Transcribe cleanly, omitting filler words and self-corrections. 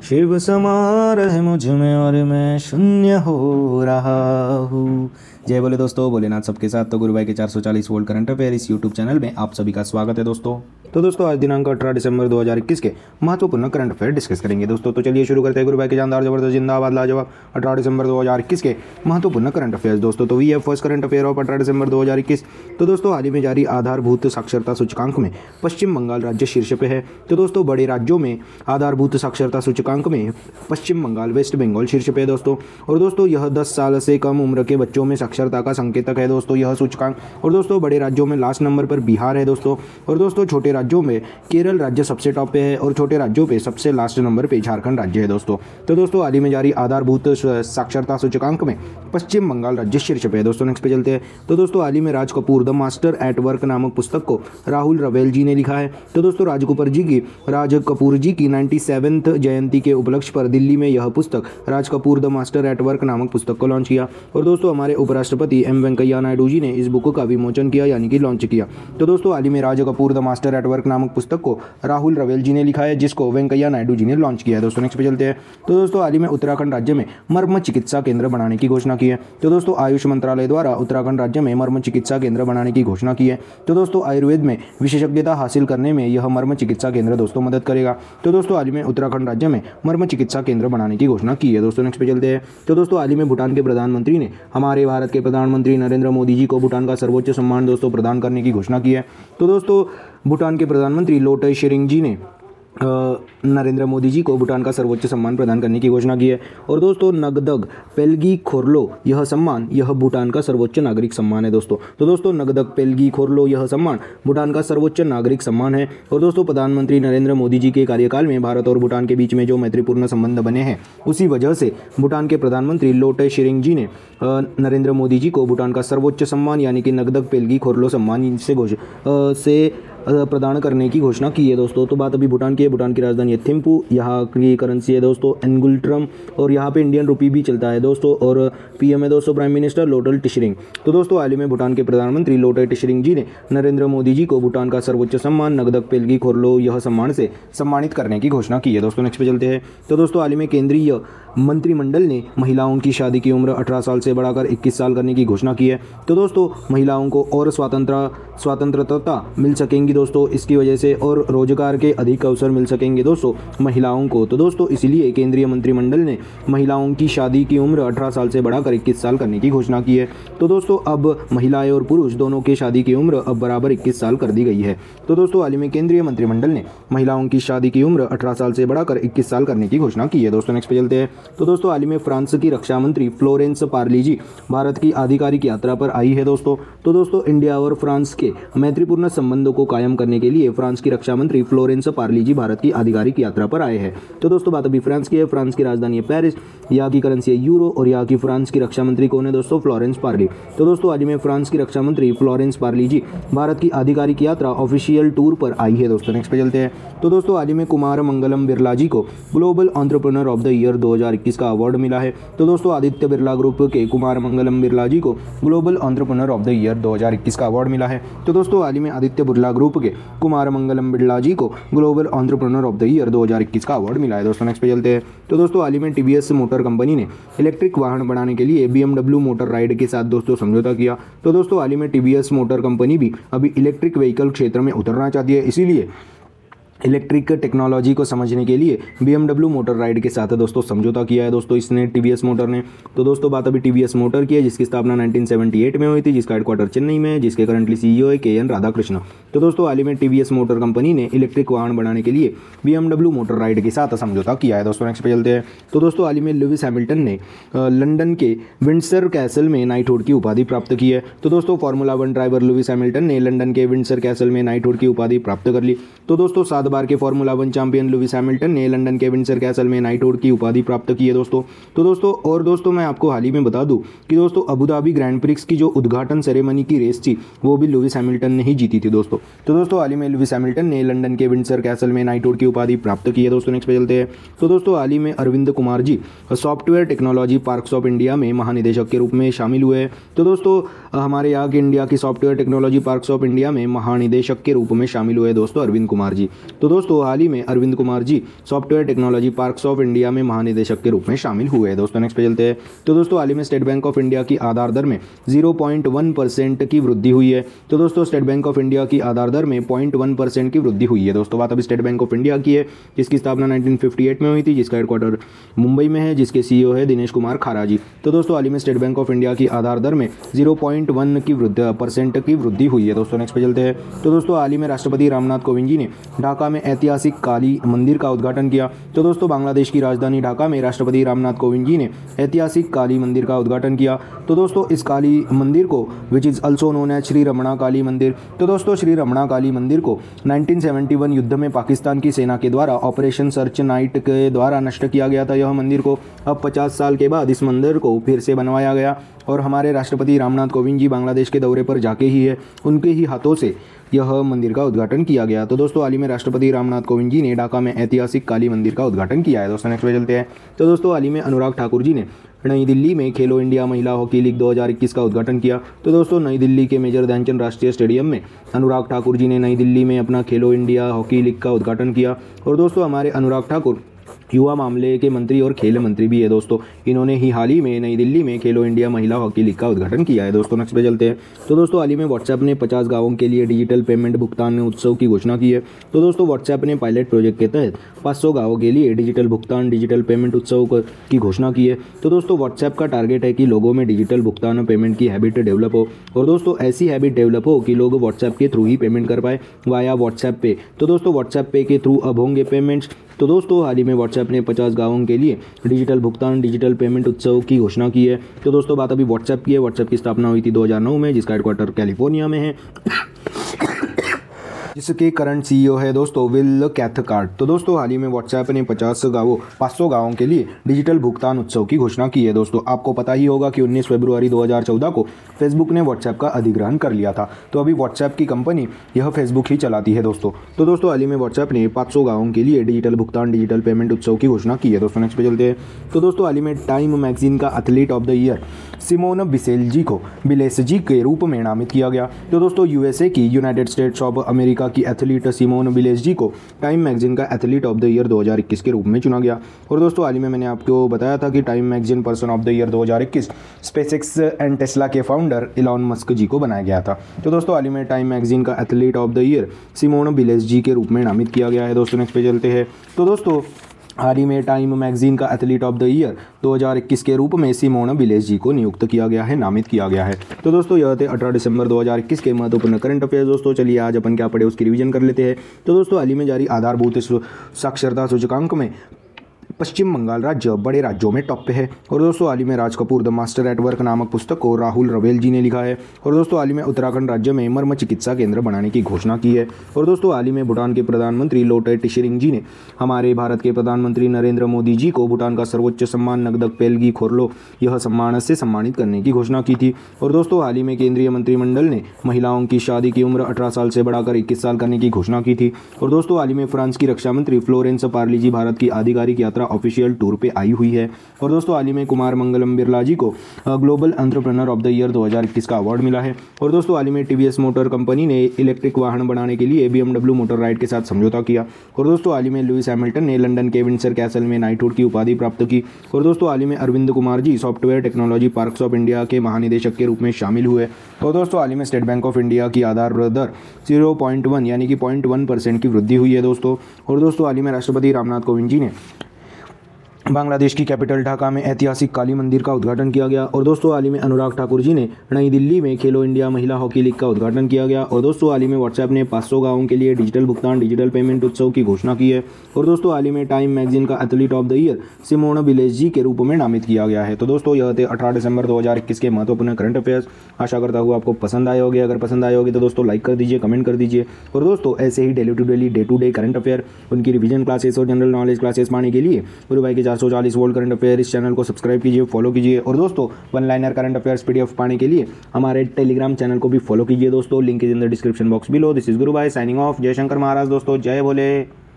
शिव समा रहे मुझ में और मैं शून्य हो रहा हूँ। जय बोले दोस्तों, भोलेनाथ सबके साथ। तो गुरु भाई के 440 वोल्ट करंट अफेयर इस यूट्यूब चैनल में आप सभी का स्वागत है दोस्तों। तो दोस्तों आज दिनांक 18 दिसंबर 2021 के महत्वपूर्ण करंट अफेयर डिस्कस करेंगे दोस्तों। तो चलिए शुरू करते हैं गुरु भाई के जानदार जबरदस्त जिंदाबाद लाजवाब 18 दिसंबर 2021 के महत्वपूर्ण करंट अफेयर्स दोस्तों। तो ये फर्स्ट करंट अफेयर ऑफ 18 दिसंबर 2021। तो दोस्तों हाल ही में जारी आधारभूत साक्षरता सूचकांक में पश्चिम बंगाल राज्य शीर्ष पे है। तो दोस्तों बड़े राज्यों में आधारभूत साक्षरता सूचकांक में पश्चिम बंगाल वेस्ट बंगाल शीर्ष पे है दोस्तों। और दोस्तों यह 10 साल से कम उम्र के बच्चों में साक्षरता का संकेतक है दोस्तों यह सूचकांक। और दोस्तों बड़े राज्यों में लास्ट नंबर पर बिहार है दोस्तों। और दोस्तों छोटे राज्यों में केरल राज्य सबसे टॉप पे है और छोटे राज्यों पे सबसे लास्ट नंबर पे झारखंड राज्य है दोस्तों। तो दोस्तों हाल ही में जारी आधारभूत साक्षरता सूचकांक में पश्चिम बंगाल राज्य शीर्ष पे है दोस्तों। नेक्स्ट पे चलते हैं। तो दोस्तों हाल ही में Raj Kapoor the master at work नामक पुस्तक को राहुल रवेल जी ने लिखा है। तो दोस्तों राज कपूर जी की 97th जयंती के उपलक्ष्य पर दिल्ली में यह पुस्तक Raj Kapoor the master at work नामक पुस्तक को लॉन्च किया। और दोस्तों हमारे उपराष्ट्रपति एम वेंकैया नायडू जी ने इस बुक का विमोचन किया यानी कि लॉन्च किया। तो दोस्तों हाल ही में Raj Kapoor the master at work नामक पुस्तक को राहुल रवेल जी ने लिखा है जिसको वेंकैया नायडू जी ने लॉन्च किया है दोस्तों। नेक्स्ट पे चलते हैं। तो दोस्तों हाल ही में उत्तराखंड राज्य में मर्म चिकित्सा केंद्र बनाने की घोषणा की है। तो दोस्तों आयुष मंत्रालय द्वारा उत्तराखंड राज्य में मर्म चिकित्सा केंद्र बनाने की घोषणा की है। तो दोस्तों आयुर्वेद में विशेषज्ञता हासिल करने में यह मर्म चिकित्सा केंद्र दोस्तों मदद करेगा। तो दोस्तों हाल ही में उत्तराखंड राज्य में मर्म चिकित्सा केंद्र बनाने की घोषणा की है दोस्तों। नेक्स्ट पे चलते हैं। तो दोस्तों हाल ही में भूटान के प्रधानमंत्री ने हमारे भारत के प्रधानमंत्री नरेंद्र मोदी जी को भूटान का सर्वोच्च सम्मान दोस्तों प्रदान करने की घोषणा की है। तो दोस्तों भूटान के प्रधानमंत्री लोटय शेरिंग जी ने नरेंद्र मोदी जी को भूटान का सर्वोच्च सम्मान प्रदान करने की घोषणा की है। और दोस्तों नगदग पेल्गी खोरलो यह सम्मान यह भूटान का सर्वोच्च नागरिक सम्मान है दोस्तों। तो दोस्तों नगदग पेल्गी खोरलो यह सम्मान भूटान का सर्वोच्च नागरिक सम्मान है। और दोस्तों प्रधानमंत्री नरेंद्र मोदी जी के कार्यकाल में भारत और भूटान के बीच में जो मैत्रीपूर्ण संबंध बने हैं उसी वजह से भूटान के प्रधानमंत्री लोटय शेरिंग जी ने नरेंद्र मोदी जी को भूटान का सर्वोच्च सम्मान यानी कि नगदग पेल्गी खोरलो सम्मान से प्रदान करने की घोषणा की है दोस्तों। तो बात अभी भूटान की है। भूटान की राजधानी है थिम्पू, यहाँ की करेंसी है दोस्तों एंगुलट्रम और यहाँ पे इंडियन रुपी भी चलता है दोस्तों। और पीएम है दोस्तों प्राइम मिनिस्टर लोटय टिशरिंग। तो दोस्तों हाल ही में भूटान के प्रधानमंत्री लोटय टिशरिंग जी ने नरेंद्र मोदी जी को भूटान का सर्वोच्च सम्मान नगदग पेल्गी खोरलो यह सम्मान से सम्मानित करने की घोषणा की है दोस्तों। नेक्स्ट पे चलते हैं। तो दोस्तों हाल ही में केंद्रीय मंत्रिमंडल ने महिलाओं की शादी की उम्र 18 साल से बढ़ाकर 21 साल करने की घोषणा की है। तो दोस्तों महिलाओं को और स्वतंत्रता मिल सकेंगी दोस्तों इसकी वजह से और रोजगार के अधिक अवसर मिल सकेंगे दोस्तों महिलाओं को। तो दोस्तों इसलिए केंद्रीय मंत्रिमंडल ने महिलाओं की शादी की उम्र 18 साल से बढ़ाकर 21 साल करने की घोषणा की है। तो दोस्तों अब महिलाएं और पुरुष दोनों की शादी की उम्र अब बराबर 21 साल कर दी गई है। तो दोस्तों हाल ही में केंद्रीय मंत्रिमंडल ने महिलाओं की शादी की उम्र 18 साल से बढ़ाकर 21 साल करने की घोषणा की है दोस्तों। नेक्स्ट पे चलते हैं। तो दोस्तों हाल ही में फ्रांस की रक्षा मंत्री फ्लोरेंस पार्ली जी भारत की आधिकारिक यात्रा पर आई है दोस्तों। तो दोस्तों इंडिया और फ्रांस के मैत्रीपूर्ण संबंधों को कायम करने के लिए फ्रांस की रक्षा मंत्री फ्लोरेंस पार्ली जी भारत की आधिकारिक यात्रा पर आए हैं। तो दोस्तों बात अभी फ्रांस की है। फ्रांस की राजधानी है पेरिस, यहाँ की करेंसी है यूरो और यहाँ की फ्रांस की रक्षा मंत्री कौन है दोस्तों फ्लोरेंस पार्ली। तो दोस्तों हाल ही में फ्रांस की रक्षा मंत्री फ्लोरेंस पार्ली जी भारत की आधिकारिक यात्रा ऑफिशियल टूर पर आई है दोस्तों। नेक्स्ट पे चलते हैं। तो दोस्तों हाल ही में कुमार मंगलम बिरला जी को global entrepreneur of the year 2021 का अवार्ड मिला है। तो दोस्तों आदित्य बिरला ग्रुप के कुमार मंगलम बिरला जी को global entrepreneur of the year 2021 का अवार्ड मिला है। तो दोस्तों हाल ही में आदित्य बिरला ग्रुप के कुमार मंगलम बिरला जी को global entrepreneur of the year 2021 का अवार्ड मिला है दोस्तों। नेक्स्ट पे चलते हैं। तो दोस्तों हाल ही में टीवीएस मोटर कंपनी ने इलेक्ट्रिक वाहन बनाने के लिए BMW मोटर राइड के साथ दोस्तों समझौता किया। तो दोस्तों हाल ही में टीवीएस मोटर कंपनी भी अभी इलेक्ट्रिक व्हीकल क्षेत्र में उतरना चाहती है, इसीलिए इलेक्ट्रिक टेक्नोलॉजी को समझने के लिए BMW मोटर राइड के साथ दोस्तों समझौता किया है दोस्तों इसने टीवीएस मोटर ने। तो दोस्तों बात अभी टीवीएस मोटर की है जिसकी स्थापना 1978 में हुई थी, जिसका हेडक्वार्टर चेन्नई में है, जिसके करंटली CEO है KN राधाकृष्ण। तो दोस्तों हाल ही में टीवीएस मोटर कंपनी ने इलेक्ट्रिक वाहन बनाने के लिए BMW मोटर राइड के साथ समझौता किया है दोस्तों। नेक्स्ट पे चलते हैं। तो दोस्तों हाल ही में लुइस हैमिल्टन ने लंदन के विंडसर कैसल में नाइटहुड की उपाधि प्राप्त की है। तो दोस्तों फार्मूला 1 ड्राइवर लुइस हैमिल्टन ने लंदन के विंडसर कैसल में नाइटहुड की उपाधि प्राप्त कर ली। तो दोस्तों 7 बार के फार्मूला 1 चैंपियन लुइस हैमिल्टन ने लंदन के विंडसर कैसल में नाइटहुड की उपाधि प्राप्त की है दोस्तों। तो दोस्तों मैं आपको हाल ही में बता दूं कि दोस्तों अबू धाबी ग्रैंड प्रिक्स की जो उद्घाटन सेरेमनी की रेस थी वो भी लुइस हैमिल्टन ने ही जीती थी दोस्तों। तो दोस्तों हाल ही में लुइस हैमिल्टन ने लंदन के विंडसर कैसल में नाइटहुड की उपाधि प्राप्त की है दोस्तों। नेक्स्ट पे चलते हैं। तो दोस्तों हाल ही में Arvind Kumar ji software technology parks of India में महानिदेशक के रूप में शामिल हुए हैं। तो दोस्तों हमारे यहाँ के इंडिया की software technology parks of India में महानिदेशक के रूप में शामिल हुए दोस्तों अरविंद कुमार जी। तो दोस्तों हाल ही में Arvind Kumar ji software technology parks of India में महानिदेशक के रूप में शामिल हुए दोस्तों। नेक्स्ट पे चलते हैं। तो दोस्तों हाल ही में स्टेट बैंक ऑफ इंडिया की आधार दर में 0.1% की वृद्धि हुई है। तो दोस्तों स्टेट बैंक ऑफ इंडिया की आधार दर में 0.1% की वृद्धि हुई है दोस्तों। बात अभी स्टेट बैंक ऑफ इंडिया की है, जिसकी स्थापना 1958 में हुई थी, जिसका हेडक्वार्टर मुंबई में है, जिसके CEO है दिनेश कुमार खारा जी। तो दोस्तों हाल ही में स्टेट बैंक ऑफ इंडिया की आधार दर में 0.1% की वृद्धि हुई है दोस्तों। नेक्स्ट पे चलते हैं। तो दोस्तों हाल ही में राष्ट्रपति रामनाथ कोविंद जी ने ढाका में ऐतिहासिक काली मंदिर का उद्घाटन किया। तो दोस्तों बांग्लादेश की राजधानी ढाका में राष्ट्रपति रामनाथ कोविंद जी ने ऐतिहासिक काली मंदिर का उद्घाटन किया। तो दोस्तों इस काली मंदिर को which is also known as Shri Ramana Kali मंदिर। तो दोस्तों श्री रमणा काली मंदिर को 1971 युद्ध में पाकिस्तान की सेना के द्वारा ऑपरेशन सर्च नाइट के द्वारा नष्ट किया गया था। यह मंदिर को अब 50 साल के बाद इस मंदिर को फिर से बनवाया गया और हमारे राष्ट्रपति रामनाथ कोविंद जी बांग्लादेश के दौरे पर जाके ही है, उनके ही हाथों से यह मंदिर का उद्घाटन किया गया। तो दोस्तों हाल ही में राष्ट्रपति रामनाथ कोविंद जी ने ढाका में ऐतिहासिक काली मंदिर का उद्घाटन किया है दोस्तों। नेक्स्ट पे चलते हैं। तो दोस्तों हाल ही में अनुराग ठाकुर जी ने नई दिल्ली में खेलो इंडिया महिला हॉकी लीग 2021 का उद्घाटन किया। तो दोस्तों नई दिल्ली के मेजर ध्यानचंद राष्ट्रीय स्टेडियम में अनुराग ठाकुर जी ने नई दिल्ली में अपना खेलो इंडिया हॉकी लीग का उद्घाटन किया। और दोस्तों हमारे अनुराग ठाकुर युवा मामले के मंत्री और खेल मंत्री भी है दोस्तों। इन्होंने ही हाल ही में नई दिल्ली में खेलो इंडिया महिला हॉकी लीग का उद्घाटन किया है दोस्तों। नेक्स्ट पे चलते हैं। तो दोस्तों हाल ही में व्हाट्सएप ने 50 गांवों के लिए डिजिटल पेमेंट भुगतान उत्सव की घोषणा की है। तो दोस्तों व्हाट्सएप ने पायलट प्रोजेक्ट के तहत 500 गांवों के लिए डिजिटल पेमेंट उत्सव की घोषणा की है। तो दोस्तों व्हाट्सएप का टारगेट है कि लोगों में डिजिटल भुगतान और पेमेंट की हैबिट डेवलप हो, और दोस्तों ऐसी हैबिट डेवलप हो कि लोग व्हाट्सएप के थ्रू ही पेमेंट कर पाए वाया व्हाट्सएप पे। तो दोस्तों व्हाट्सएप पे के थ्रू अब होंगे पेमेंट्स। तो दोस्तों हाल ही में व्हाट्सएप ने 50 गांवों के लिए डिजिटल पेमेंट उत्सव की घोषणा की है। तो दोस्तों बात अभी व्हाट्सएप की है। व्हाट्सएप की स्थापना हुई थी 2009 में, जिसका हेडक्वार्टर कैलिफोर्निया में है, जिसके करंट CEO है दोस्तों विल कैथकार्ट। तो दोस्तों हाल ही में व्हाट्सएप ने 500 गांवों के लिए डिजिटल भुगतान उत्सव की घोषणा की है दोस्तों। आपको पता ही होगा कि 19 फरवरी 2014 को फेसबुक ने व्हाट्सएप का अधिग्रहण कर लिया था। तो अभी व्हाट्सएप की कंपनी यह फेसबुक ही चलाती है दोस्तों। तो दोस्तों हाल ही में व्हाट्सएप ने 500 गांवों के लिए डिजिटल पेमेंट उत्सव की घोषणा की है दोस्तों। नेक्स्ट पे चलते हैं। तो दोस्तों हाल ही में टाइम मैगजीन का athlete of the year Simone Biles ji के रूप में नामित किया गया। तो दोस्तों USA की यूनाइटेड स्टेट्स ऑफ अमेरिका की एथलीट सिमोन बिलेस जी को टाइम मैगजीन का एथलीट ऑफ द ईयर 2021 के रूप में चुना गया। और दोस्तों हाल ही में मैंने आपको बताया था कि time magazine person of the year 2021 SpaceX and Tesla के फाउंडर इलॉन मस्क जी को बनाया गया था। तो दोस्तों हाल ही में टाइम मैगजीन का athlete of the year Simone Biles ji के रूप में नामित किया गया है दोस्तों। नेक्स्ट पे चलते हैं। तो दोस्तों हाल ही में टाइम मैगजीन का एथलीट ऑफ द ईयर 2021 के रूप में सिमोन बिलेस जी को नियुक्त किया गया है, नामित किया गया है। तो दोस्तों यह थे 18 दिसंबर 2021 के महत्वपूर्ण करंट अफेयर्स दोस्तों। चलिए आज अपन क्या पढ़े उसकी रिवीजन कर लेते हैं। तो दोस्तों हाल ही में जारी आधारभूत साक्षरता सूचकांक में पश्चिम बंगाल राज्य बड़े राज्यों में टॉप पे है। और दोस्तों हाल ही में Raj Kapoor the master at work नामक पुस्तक को राहुल रवेल जी ने लिखा है। और दोस्तों हाल ही में उत्तराखंड राज्य में मर्म चिकित्सा केंद्र बनाने की घोषणा की है। और दोस्तों हाल ही में भूटान के प्रधानमंत्री लोटे टिशरिंग जी ने हमारे भारत के प्रधानमंत्री नरेंद्र मोदी जी को भूटान का सर्वोच्च सम्मान नगदक पेलगी खोरलो यह सम्मान से सम्मानित करने की घोषणा की थी। और दोस्तों हाल ही में केंद्रीय मंत्रिमंडल ने महिलाओं की शादी की उम्र 18 साल से बढ़ाकर 21 साल करने की घोषणा की थी। और दोस्तों हाल ही में फ्रांस की रक्षा मंत्री फ्लोरेंस पार्ली जी भारत की आधिकारिक यात्रा ऑफिशियल टूर पे आई हुई है। और दोस्तों हाल ही में कुमार मंगलम बिरला जी को global entrepreneur of the year 2021 का अवार्ड मिला है। और दोस्तों हाल ही में TVS मोटर कंपनी ने इलेक्ट्रिक वाहन बनाने के लिए BMW मोटर राइड के साथ समझौता किया। और दोस्तों हाल ही में लुइस हैमिल्टन ने लंदन के विंडसर कैसल में नाइटहुड की उपाधि प्राप्त की। और दोस्तों हाल ही में Arvind Kumar ji software technology parks of India के महानिदेशक के रूप में शामिल हुए। और दोस्तों हाल ही में स्टेट बैंक ऑफ इंडिया की आधार दर 0.1 यानी कि 0.1% की वृद्धि हुई है दोस्तों। और दोस्तों हाल ही में राष्ट्रपति रामनाथ कोविंद जी ने बांग्लादेश की कैपिटल ढाका में ऐतिहासिक काली मंदिर का उद्घाटन किया गया। और दोस्तों हाल ही में अनुराग ठाकुर जी ने नई दिल्ली में खेलो इंडिया महिला हॉकी लीग का उद्घाटन किया गया। और दोस्तों हाल ही में व्हाट्सएप ने 500 गांवों के लिए डिजिटल पेमेंट उत्सव की घोषणा की है। और दोस्तों हाल ही में टाइम मैगजीन का athlete of the year Simone Biles ji के रूप में नामित किया गया है। तो दोस्तों यह थे 18 दिसंबर 2021 के महत्वपूर्ण करंट अफेयर्स। आशा करता हूँ आपको पसंद आए होंगे। अगर पसंद आए होगी तो दोस्तों लाइक कर दीजिए, कमेंट कर दीजिए। और दोस्तों ऐसे ही day to day current affair, उनकी रिवीजन क्लासेस और जनरल नॉलेज क्लासेस पाने के लिए गुरु भाई के 440 वोल्ट करंट अफेयर इस चैनल को सब्सक्राइब कीजिए, फॉलो कीजिए। और दोस्तों one liner current affairs PDF पाने के लिए हमारे टेलीग्राम चैनल को भी फॉलो कीजिए दोस्तों। Link is in the description box below. This is गुरु भाई साइनिंग ऑफ। जय शंकर महाराज दोस्तों, जय भोले।